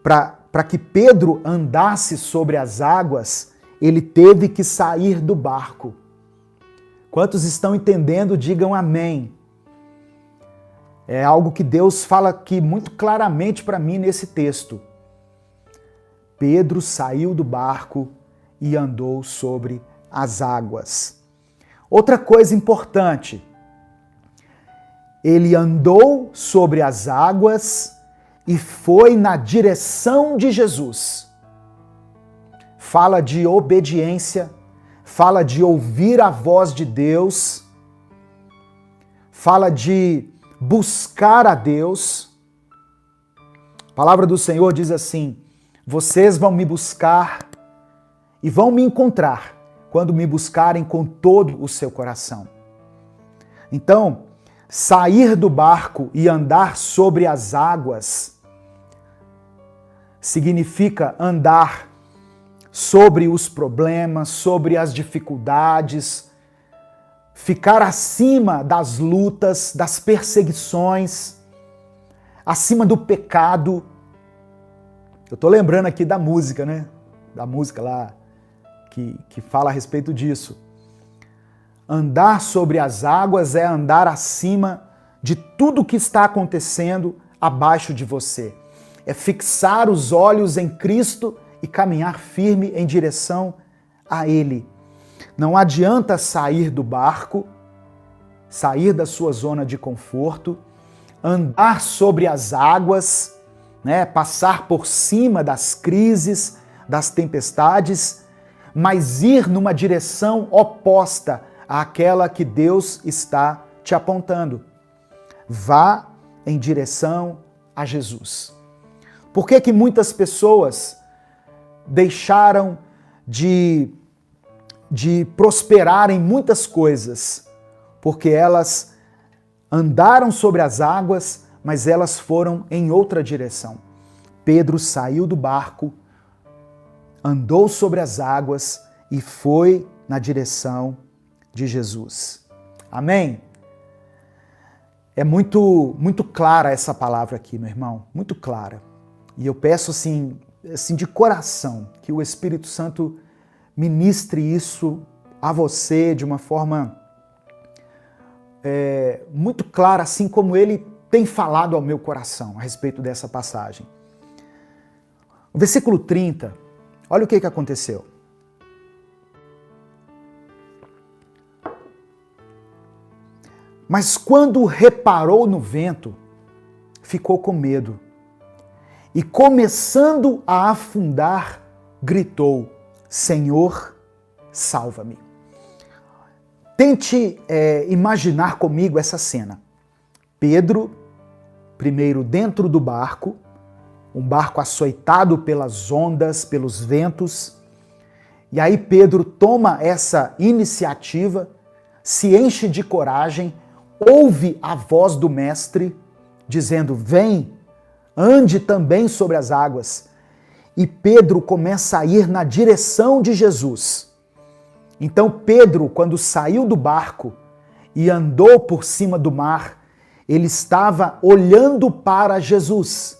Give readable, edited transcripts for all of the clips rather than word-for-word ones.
para que Pedro andasse sobre as águas, ele teve que sair do barco. Quantos estão entendendo, digam amém. É algo que Deus fala aqui muito claramente para mim nesse texto. Pedro saiu do barco e andou sobre as águas. Outra coisa importante, ele andou sobre as águas e foi na direção de Jesus. Fala de obediência, fala de ouvir a voz de Deus, fala de buscar a Deus. A palavra do Senhor diz assim: vocês vão me buscar e vão me encontrar quando me buscarem com todo o seu coração. Então, sair do barco e andar sobre as águas significa andar sobre os problemas, sobre as dificuldades, ficar acima das lutas, das perseguições, acima do pecado. Eu tô lembrando aqui da música, né? Da música lá que fala a respeito disso. Andar sobre as águas é andar acima de tudo que está acontecendo abaixo de você. É fixar os olhos em Cristo e caminhar firme em direção a Ele. Não adianta sair do barco, sair da sua zona de conforto, andar sobre as águas, né, passar por cima das crises, das tempestades, mas ir numa direção oposta àquela que Deus está te apontando. Vá em direção a Jesus. Por que muitas pessoas deixaram de prosperar em muitas coisas? Porque elas andaram sobre as águas, mas elas foram em outra direção. Pedro saiu do barco, andou sobre as águas e foi na direção de Jesus. Amém? É muito clara essa palavra aqui, meu irmão, muito clara. E eu peço assim de coração, que o Espírito Santo ministre isso a você de uma forma muito clara, assim como ele tem falado ao meu coração a respeito dessa passagem. O versículo 30, olha o que aconteceu. Mas quando reparou no vento, ficou com medo. E começando a afundar, gritou: Senhor, salva-me. Tente imaginar comigo essa cena. Pedro, primeiro dentro do barco, um barco açoitado pelas ondas, pelos ventos. E aí Pedro toma essa iniciativa, se enche de coragem, ouve a voz do mestre, dizendo: vem, ande também sobre as águas. E Pedro começa a ir na direção de Jesus. Então Pedro, quando saiu do barco e andou por cima do mar, ele estava olhando para Jesus.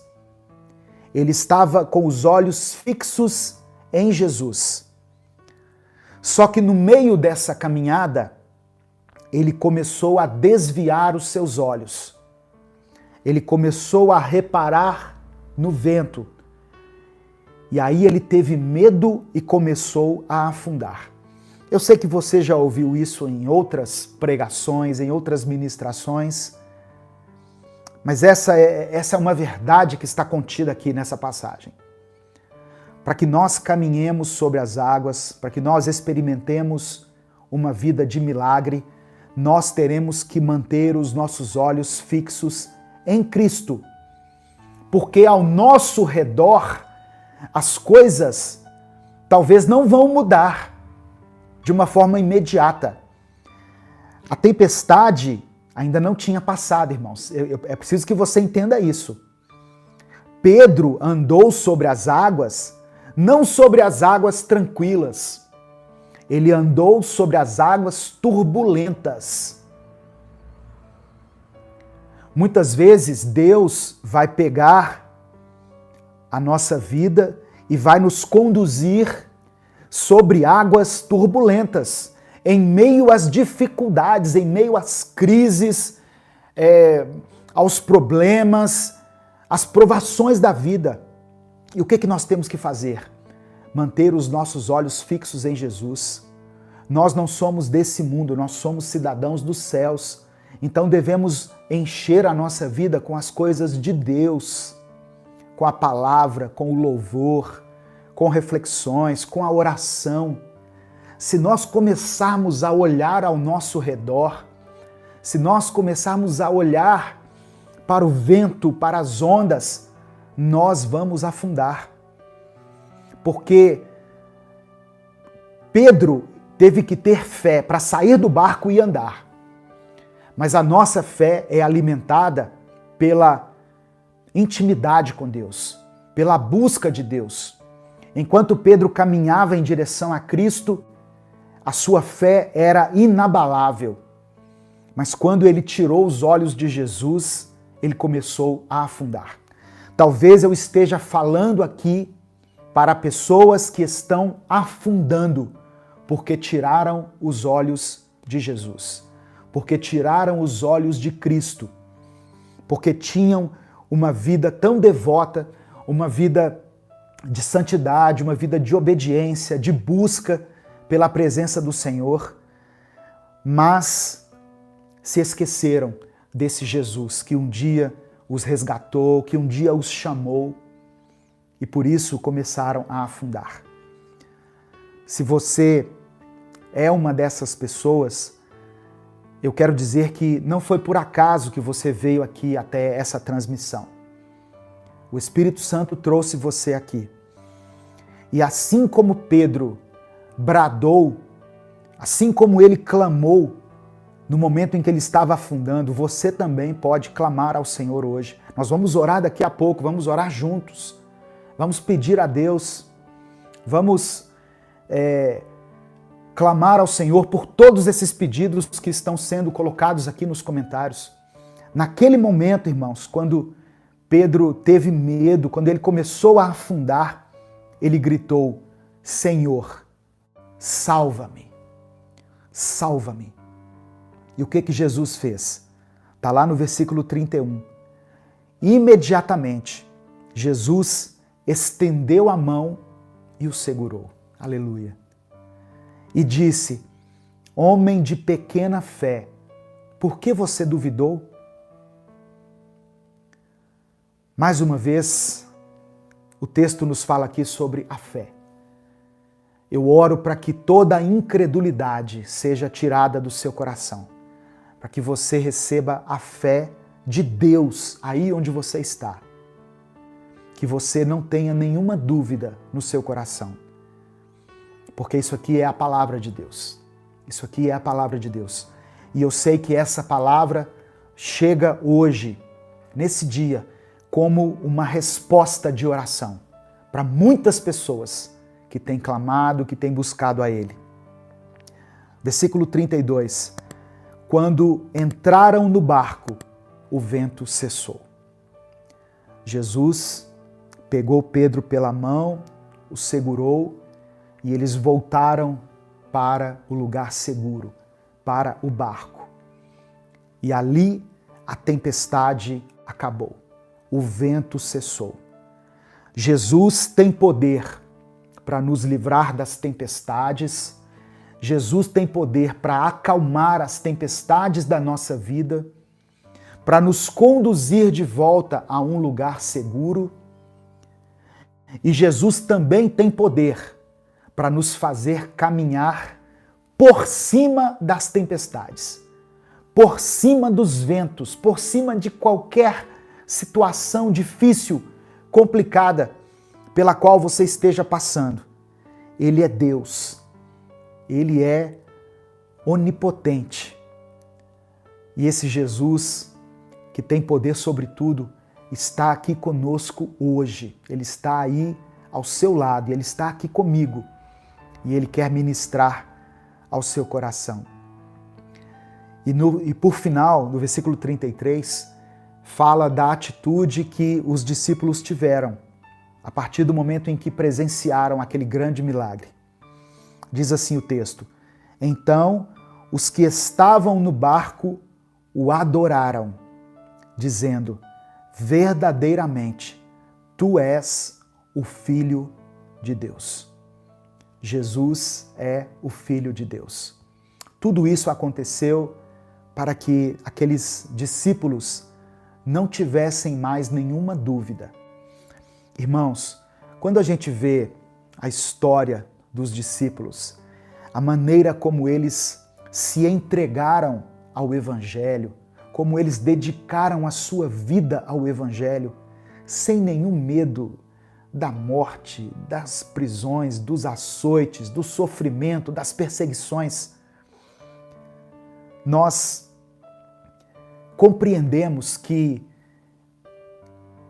Ele estava com os olhos fixos em Jesus. Só que no meio dessa caminhada, ele começou a desviar os seus olhos. Ele começou a reparar no vento. E aí ele teve medo e começou a afundar. Eu sei que você já ouviu isso em outras pregações, em outras ministrações, mas essa é uma verdade que está contida aqui nessa passagem. Para que nós caminhemos sobre as águas, para que nós experimentemos uma vida de milagre, nós teremos que manter os nossos olhos fixos em Cristo. Porque ao nosso redor, as coisas talvez não vão mudar de uma forma imediata. A tempestade ainda não tinha passado, irmãos. É preciso que você entenda isso. Pedro andou sobre as águas, não sobre as águas tranquilas. Ele andou sobre as águas turbulentas. Muitas vezes Deus vai pegar a nossa vida e vai nos conduzir sobre águas turbulentas, em meio às dificuldades, em meio às crises, aos problemas, às provações da vida. E o que nós temos que fazer? Manter os nossos olhos fixos em Jesus. Nós não somos desse mundo, nós somos cidadãos dos céus. Então devemos encher a nossa vida com as coisas de Deus, com a palavra, com o louvor, com reflexões, com a oração. Se nós começarmos a olhar ao nosso redor, se nós começarmos a olhar para o vento, para as ondas, nós vamos afundar. Porque Pedro teve que ter fé para sair do barco e andar. Mas a nossa fé é alimentada pela intimidade com Deus, pela busca de Deus. Enquanto Pedro caminhava em direção a Cristo, a sua fé era inabalável. Mas quando ele tirou os olhos de Jesus, ele começou a afundar. Talvez eu esteja falando aqui para pessoas que estão afundando porque tiraram os olhos de Jesus, porque tiraram os olhos de Cristo, porque tinham uma vida tão devota, uma vida de santidade, uma vida de obediência, de busca pela presença do Senhor, mas se esqueceram desse Jesus que um dia os resgatou, que um dia os chamou e por isso começaram a afundar. Se você é uma dessas pessoas, eu quero dizer que não foi por acaso que você veio aqui até essa transmissão. O Espírito Santo trouxe você aqui. E assim como Pedro bradou, assim como ele clamou no momento em que ele estava afundando, você também pode clamar ao Senhor hoje. Nós vamos orar daqui a pouco, vamos orar juntos. Vamos pedir a Deus, vamos clamar ao Senhor por todos esses pedidos que estão sendo colocados aqui nos comentários. Naquele momento, irmãos, quando Pedro teve medo, quando ele começou a afundar, ele gritou: Senhor, salva-me, salva-me. E o que Jesus fez? Está lá no versículo 31. Imediatamente, Jesus estendeu a mão e o segurou. Aleluia. E disse: homem de pequena fé, por que você duvidou? Mais uma vez, o texto nos fala aqui sobre a fé. Eu oro para que toda a incredulidade seja tirada do seu coração, para que você receba a fé de Deus aí onde você está. Que você não tenha nenhuma dúvida no seu coração. Porque isso aqui é a palavra de Deus. Isso aqui é a palavra de Deus. E eu sei que essa palavra chega hoje, nesse dia, como uma resposta de oração para muitas pessoas que têm clamado, que têm buscado a Ele. Versículo 32. Quando entraram no barco, o vento cessou. Jesus pegou Pedro pela mão, o segurou e eles voltaram para o lugar seguro, para o barco. E ali a tempestade acabou, o vento cessou. Jesus tem poder para nos livrar das tempestades, Jesus tem poder para acalmar as tempestades da nossa vida, para nos conduzir de volta a um lugar seguro. E Jesus também tem poder para nos fazer caminhar por cima das tempestades, por cima dos ventos, por cima de qualquer situação difícil, complicada, pela qual você esteja passando. Ele é Deus, Ele é onipotente. E esse Jesus, que tem poder sobre tudo, está aqui conosco hoje. Ele está aí ao seu lado, Ele está aqui comigo. E Ele quer ministrar ao seu coração. E por final, no versículo 33, fala da atitude que os discípulos tiveram. a partir do momento em que presenciaram aquele grande milagre. Diz assim o texto: então os que estavam no barco o adoraram, dizendo: verdadeiramente, tu és o Filho de Deus. Jesus é o Filho de Deus. Tudo isso aconteceu para que aqueles discípulos não tivessem mais nenhuma dúvida. Irmãos, quando a gente vê a história dos discípulos, a maneira como eles se entregaram ao Evangelho, como eles dedicaram a sua vida ao Evangelho, sem nenhum medo da morte, das prisões, dos açoites, do sofrimento, das perseguições, nós compreendemos que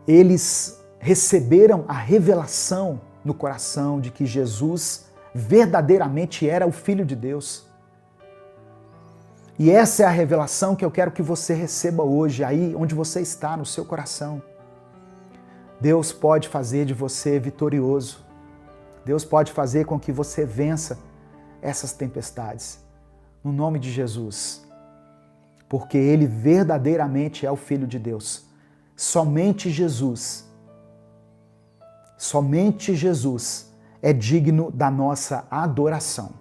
eles receberam a revelação no coração de que Jesus verdadeiramente era o Filho de Deus. E essa é a revelação que eu quero que você receba hoje, aí onde você está, no seu coração. Deus pode fazer de você vitorioso. Deus pode fazer com que você vença essas tempestades. No nome de Jesus. Porque Ele verdadeiramente é o Filho de Deus. Somente Jesus é digno da nossa adoração.